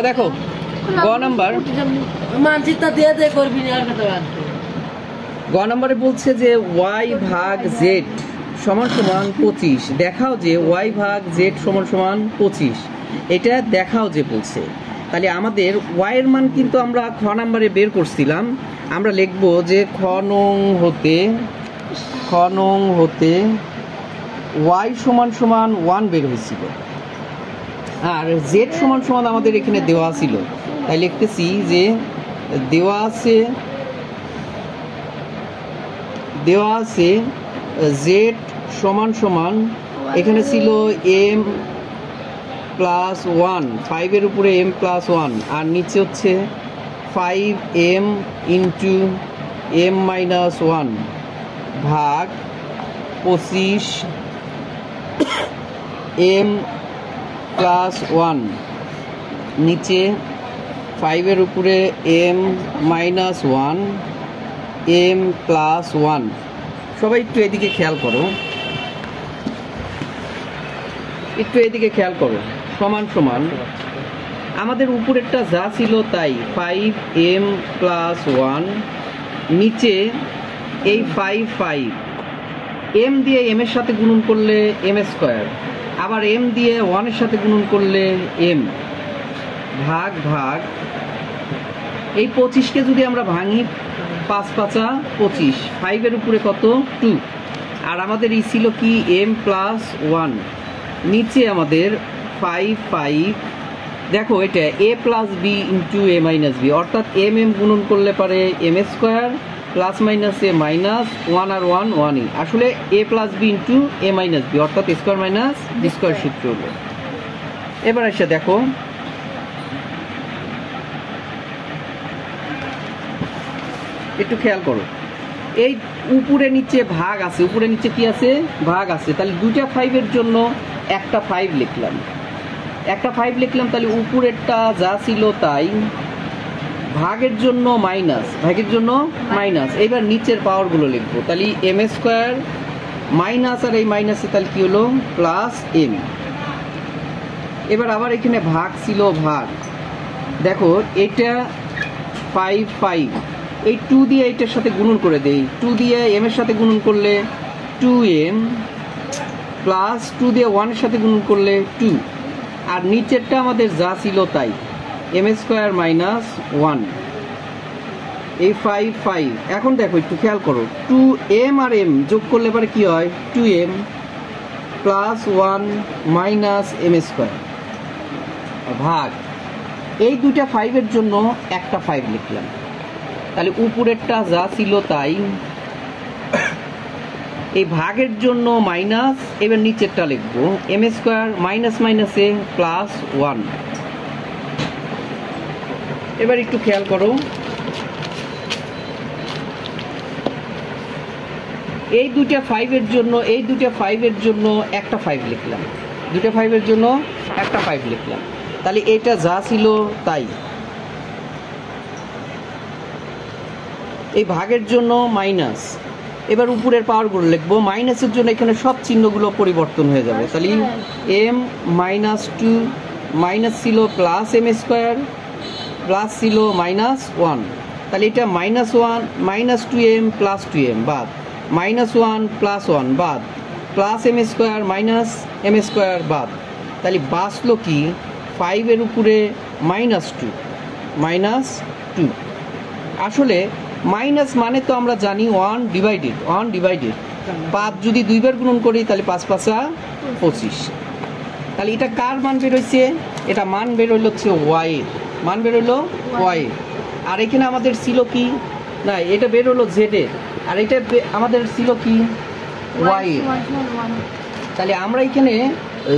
দেখো গ নাম্বার গ নাম্বারে বলছে যে ওয়াই ভাগ জেড সমান সমান 25। দেখাও যে ওয়াই ভাগ জেড সমান সমান 25, এটা দেখাও যে বলছে। তাহলে আমাদের ওয়াই এর মান কিন্তু আমরা খ নাম্বারে বের করছিলাম। আমরা লিখব যে খ নং হতে ওয়াই সমান সমান 1 বের হয়েছিল, আর জেড সমান সমান আমাদের এখানে দেওয়া ছিল। তাই লিখতেছি যে দেওয়া আছে জেড সমান সমান, এখানে ছিল m প্লাস 1, 5 এর উপরে m প্লাস 1, আর নিচে হচ্ছে 5m ইন্টু m মাইনাস 1 ভাগ 25 m প্লাস 1, নিচে 5 এর উপরে m মাইনাস 1 m প্লাস 1। সবাই একটু এদিকে খেয়াল করো, সমান সমান আমাদের উপরেরটা যা ছিল তাই 5m প্লাস 1, নিচে এই 5 m দিয়ে m এর সাথে গুণন করলে m স্কয়ার, আবার m দিয়ে 1 এর সাথে গুণন করলে m ভাগ এই 25কে যদি আমরা ভাঙি 5 5 25, 5 এর উপরে কত 2, আর আমাদের এই ছিল কি m প্লাস 1, নিচে আমাদের 5 দেখো এটা a plus b into a minus b, অর্থাৎ m গুণন করলে পারে m square plus minus a minus 1 আর 1 1ই, আসলে a plus b into a minus b, অর্থাৎ স্কয়ার মাইনাস বি স্কয়ার সূত্র হলো। এবার এসে দেখো একটু খেয়াল করো, এই উপরে নিচে ভাগ আছে, উপরে নিচে কি আছে ভাগ আছে, তাহলে দুইটা 5 এর জন্য একটা 5 লিখলাম, তাহলে উপরেরটা যা ছিল তাই, ভাগের জন্য মাইনাস, এবার নিচের পাওয়ারগুলো লিখবো, তাহলে m স্কয়ার মাইনাস আর এই মাইনাসে তাহলে কি হলো প্লাস m। এবার আবার এখানে ভাগ ছিল, দেখো এটা 5 এই 2 দিয়ে এইটার সাথে গুণন করে দেই, 2 দিয়ে m এর সাথে গুণন করলে 2m প্লাস 2 দিয়ে 1 এর সাথে গুণন করলে 2, আর নিচেরটা আমাদের যা ছিল তাই m স্কয়ার মাইনাস 1, এই 5 এখন দেখো একটু খেয়াল করো, 2m আর m যোগ করলে পরে কি হয় 2m plus 1 minus m square ভাগ এই দুইটা 5 এর জন্য একটা 5 লিখলাম, তাহলে উপরেরটা যা ছিল তাই, এই ভাগের জন্য মাইনাস, এবার নিচেরটা লিখবো m স্কয়ার মাইনাস মাইনাসে প্লাস 1। এবার একটু খেয়াল করো, এই দুইটা 5 এর জন্য একটা 5 লিখলাম, তাহলে এটা যা ছিল তাই, এই ভাগের জন্য মাইনাস, এবার উপরের পাওয়ারগুলো লিখবো, মাইনাসের জন্য এখানে সব চিহ্নগুলো পরিবর্তন হয়ে যাবে, তাহলে m মাইনাস 2 মাইনাস ছিল প্লাস m স্কয়ার প্লাস ছিল মাইনাস 1, তাহলে এটা minus 1 minus 2m plus 2m বাদ, মাইনাস 1 প্লাস 1 বাদ, plus m square minus m square বাদ, তাহলে বাঁচলো কি 5 এর উপরে মাইনাস 2। আসলে মাইনাস মানে তো আমরা জানি 1 ডিভাইডেড, 5 যদি 2 বার গুণন করি তাহলে 5 5 25, তাহলে এটা কার মান বের হয়েছে, এটা মান বের হইল হচ্ছে y এর, আর এখানে আমাদের ছিল কি না, এটা বের হলো z এর, আর এটা আমাদের ছিল কি y এর। তাহলে আমরা এখানে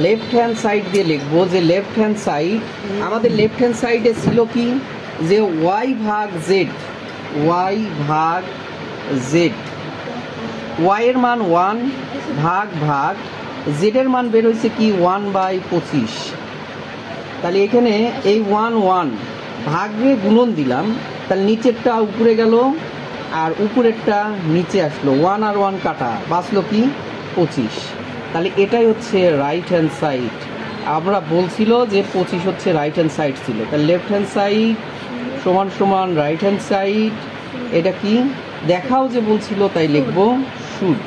লেফট হ্যান্ড সাইড দিয়ে লিখবো যে আমাদের লেফট হ্যান্ড সাইডে ছিল কি যে y ভাগ z, y এর মান 1 ভাগ z এর মান বের হয়েছে কি 1/25, তাহলে এখানে এই 1 ভাগে গুণন দিলাম, তাহলে নিচেরটা উপরে গেল আর উপরেরটা নিচে আসলো, 1 আর 1 কাটা, বাঁচলো কি 25, তাহলে এটাই হচ্ছে রাইট হ্যান্ড সাইড। আমরা বলছিল যে 25 হচ্ছে রাইট হ্যান্ড সাইড ছিল, তাহলে লেফট হ্যান্ড সাইড সমান সমান রাইট হ্যান্ড সাইড। এটা কি দেখাও যে বলছিল, তাই লিখবো শুড।